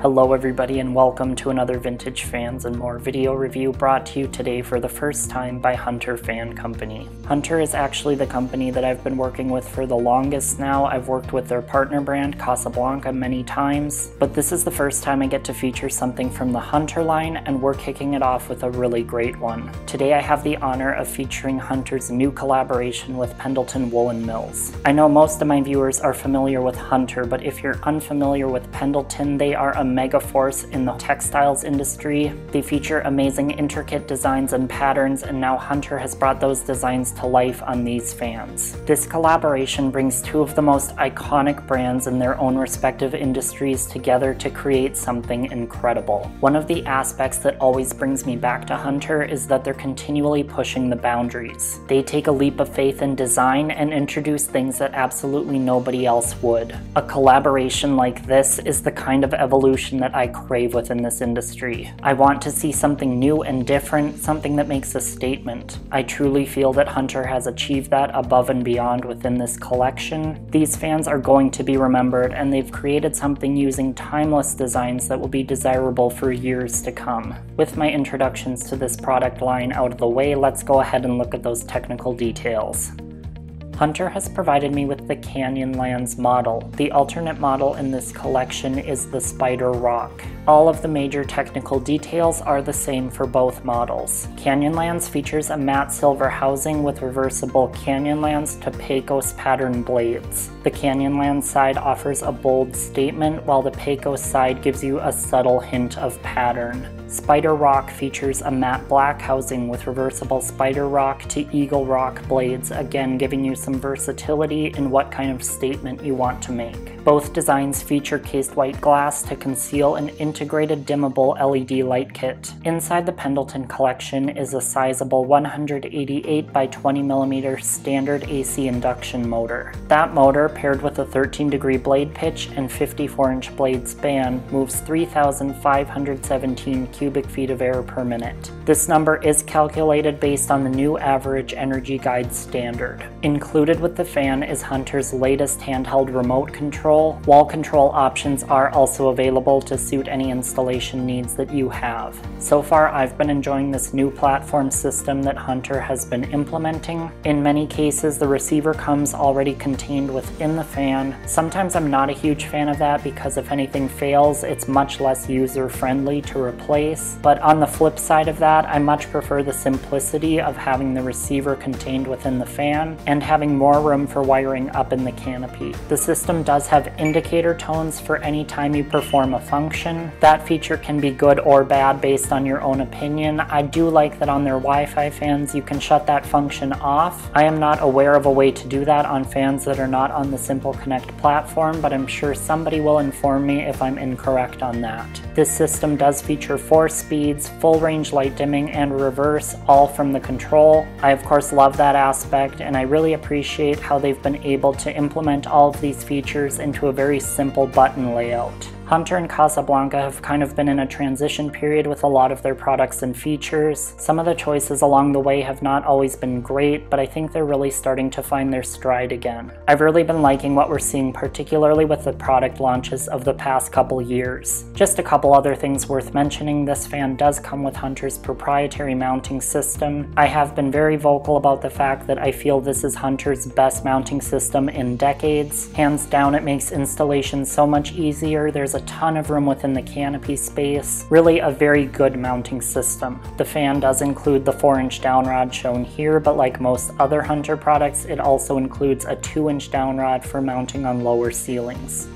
Hello everybody and welcome to another Vintage Fans and More video review brought to you today for the first time by Hunter Fan Company. Hunter is actually the company that I've been working with for the longest now. I've worked with their partner brand Casablanca many times, but this is the first time I get to feature something from the Hunter line, and we're kicking it off with a really great one. Today I have the honor of featuring Hunter's new collaboration with Pendleton Woolen Mills. I know most of my viewers are familiar with Hunter, but if you're unfamiliar with Pendleton, they are a mega force in the textiles industry. They feature amazing intricate designs and patterns, and now Hunter has brought those designs to life on these fans. This collaboration brings two of the most iconic brands in their own respective industries together to create something incredible. One of the aspects that always brings me back to Hunter is that they're continually pushing the boundaries. They take a leap of faith in design and introduce things that absolutely nobody else would. A collaboration like this is the kind of evolution that I crave within this industry. I want to see something new and different, something that makes a statement. I truly feel that Hunter has achieved that above and beyond within this collection. These fans are going to be remembered, and they've created something using timeless designs that will be desirable for years to come. With my introductions to this product line out of the way, let's go ahead and look at those technical details. Hunter has provided me with the Canyonlands model. The alternate model in this collection is the Spider Rock. All of the major technical details are the same for both models. Canyonlands features a matte silver housing with reversible Canyonlands to Pecos pattern blades. The Canyonlands side offers a bold statement, while the Pecos side gives you a subtle hint of pattern. Spider Rock features a matte black housing with reversible Spider Rock to Eagle Rock blades, again giving you some versatility in what kind of statement you want to make. Both designs feature cased white glass to conceal an integrated dimmable LED light kit. Inside the Pendleton Collection is a sizable 188 by 20mm standard AC induction motor. That motor, paired with a 13-degree blade pitch and 54-inch blade span, moves 3,517 cubic feet of air per minute. This number is calculated based on the new average energy guide standard. Included with the fan is Hunter's latest handheld remote control. Wall control options are also available to suit any installation needs that you have. So far, I've been enjoying this new platform system that Hunter has been implementing. In many cases, the receiver comes already contained within the fan. Sometimes I'm not a huge fan of that because if anything fails, it's much less user-friendly to replace. But on the flip side of that, I much prefer the simplicity of having the receiver contained within the fan and having more room for wiring up in the canopy. The system does have indicator tones for any time you perform a function. That feature can be good or bad based on your own opinion. I do like that on their Wi-Fi fans you can shut that function off. I am not aware of a way to do that on fans that are not on the Simple Connect platform, but I'm sure somebody will inform me if I'm incorrect on that. This system does feature 4 speeds, full range light dimming, and reverse, all from the control. I of course love that aspect, and I really appreciate how they've been able to implement all of these features into a very simple button layout. Hunter and Casablanca have kind of been in a transition period with a lot of their products and features. Some of the choices along the way have not always been great, but I think they're really starting to find their stride again. I've really been liking what we're seeing, particularly with the product launches of the past couple years. Just a couple other things worth mentioning: this fan does come with Hunter's proprietary mounting system. I have been very vocal about the fact that I feel this is Hunter's best mounting system in decades. Hands down, it makes installation so much easier. There's a ton of room within the canopy space. Really a very good mounting system. The fan does include the 4-inch downrod shown here, but like most other Hunter products, it also includes a 2-inch downrod for mounting on lower ceilings.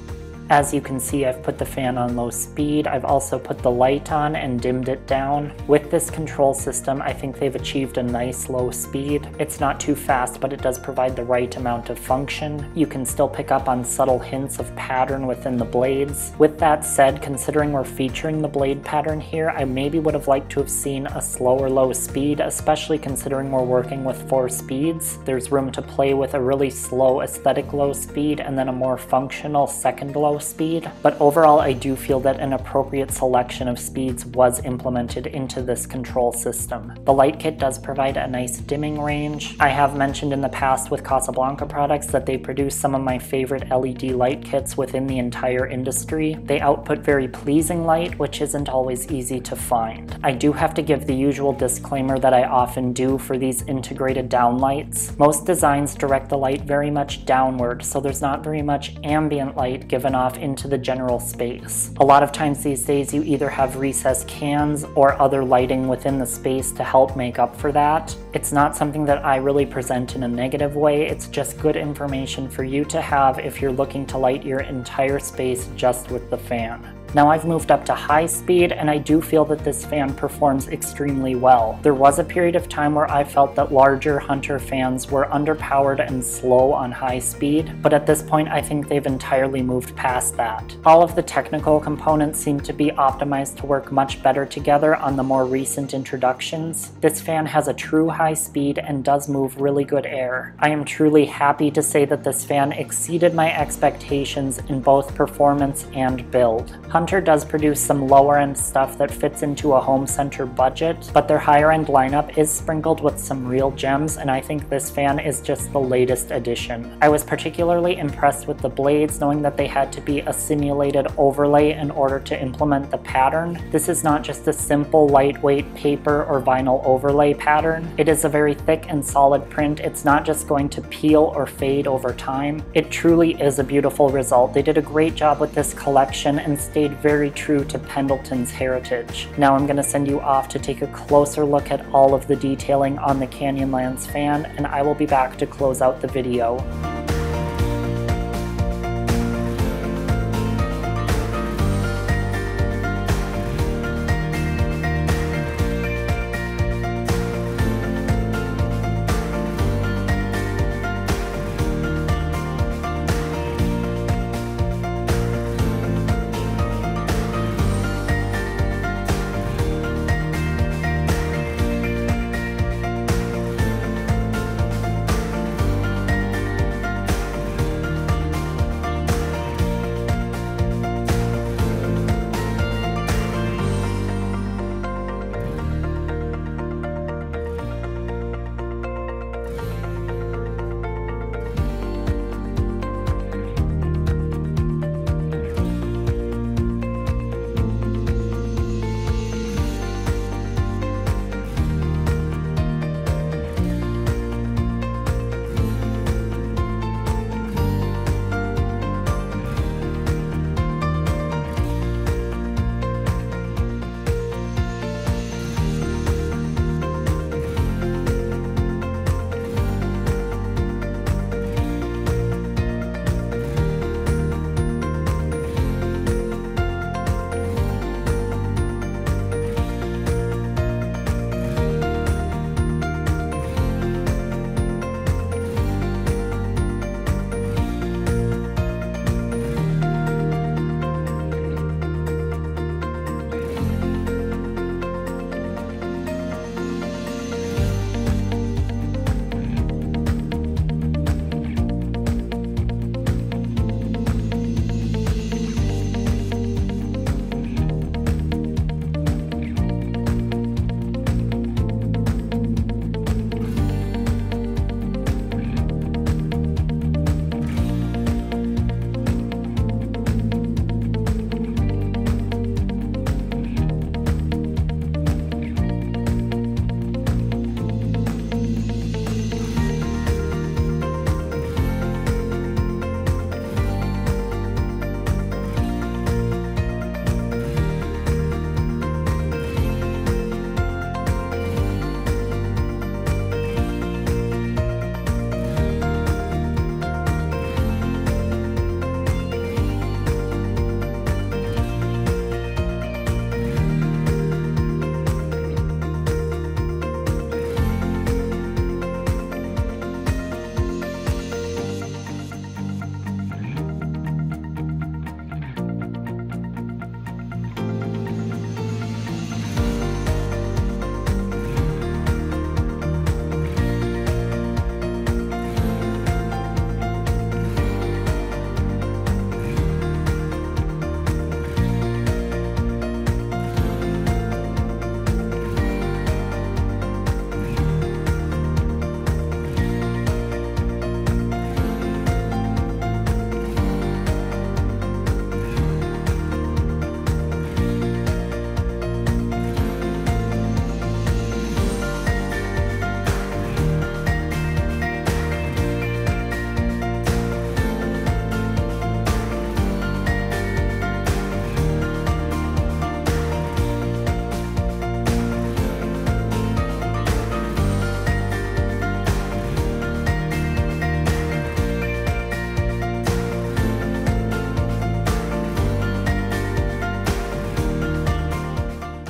As you can see, I've put the fan on low speed. I've also put the light on and dimmed it down. With this control system, I think they've achieved a nice low speed. It's not too fast, but it does provide the right amount of function. You can still pick up on subtle hints of pattern within the blades. With that said, considering we're featuring the blade pattern here, I maybe would have liked to have seen a slower low speed, especially considering we're working with 4 speeds. There's room to play with a really slow aesthetic low speed and then a more functional second low speed, but overall I do feel that an appropriate selection of speeds was implemented into this control system. The light kit does provide a nice dimming range. I have mentioned in the past with Casablanca products that they produce some of my favorite LED light kits within the entire industry. They output very pleasing light, which isn't always easy to find. I do have to give the usual disclaimer that I often do for these integrated downlights. Most designs direct the light very much downward, so there's not very much ambient light given off into the general space. A lot of times these days you either have recessed cans or other lighting within the space to help make up for that. It's not something that I really present in a negative way, it's just good information for you to have if you're looking to light your entire space just with the fan. Now I've moved up to high speed and I do feel that this fan performs extremely well. There was a period of time where I felt that larger Hunter fans were underpowered and slow on high speed, but at this point I think they've entirely moved past that. All of the technical components seem to be optimized to work much better together on the more recent introductions. This fan has a true high speed and does move really good air. I am truly happy to say that this fan exceeded my expectations in both performance and build. Hunter does produce some lower end stuff that fits into a home center budget, but their higher end lineup is sprinkled with some real gems, and I think this fan is just the latest addition. I was particularly impressed with the blades, knowing that they had to be a simulated overlay in order to implement the pattern. This is not just a simple lightweight paper or vinyl overlay pattern. It is a very thick and solid print. It's not just going to peel or fade over time. It truly is a beautiful result. They did a great job with this collection and stayed very true to Pendleton's heritage. Now I'm going to send you off to take a closer look at all of the detailing on the Canyonlands fan, and I will be back to close out the video.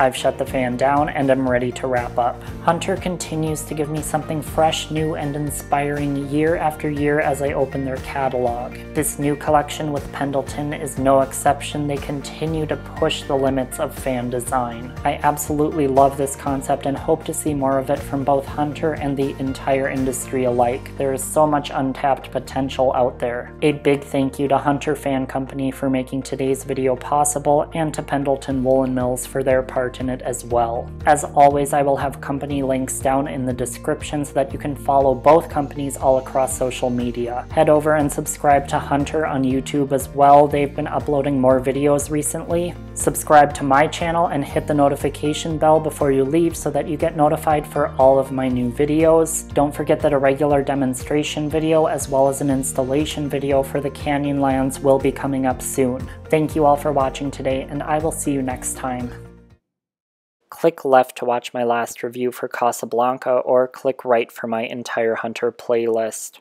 I've shut the fan down and am ready to wrap up. Hunter continues to give me something fresh, new, and inspiring year after year as I open their catalog. This new collection with Pendleton is no exception. They continue to push the limits of fan design. I absolutely love this concept and hope to see more of it from both Hunter and the entire industry alike. There is so much untapped potential out there. A big thank you to Hunter Fan Company for making today's video possible, and to Pendleton Woolen Mills for their part in it as well. As always, I will have company links down in the description so that you can follow both companies all across social media. Head over and subscribe to Hunter on YouTube as well. They've been uploading more videos recently. Subscribe to my channel and hit the notification bell before you leave so that you get notified for all of my new videos. Don't forget that a regular demonstration video as well as an installation video for the Canyonlands will be coming up soon. Thank you all for watching today, and I will see you next time. Click left to watch my last review for Casablanca, or click right for my entire Hunter playlist.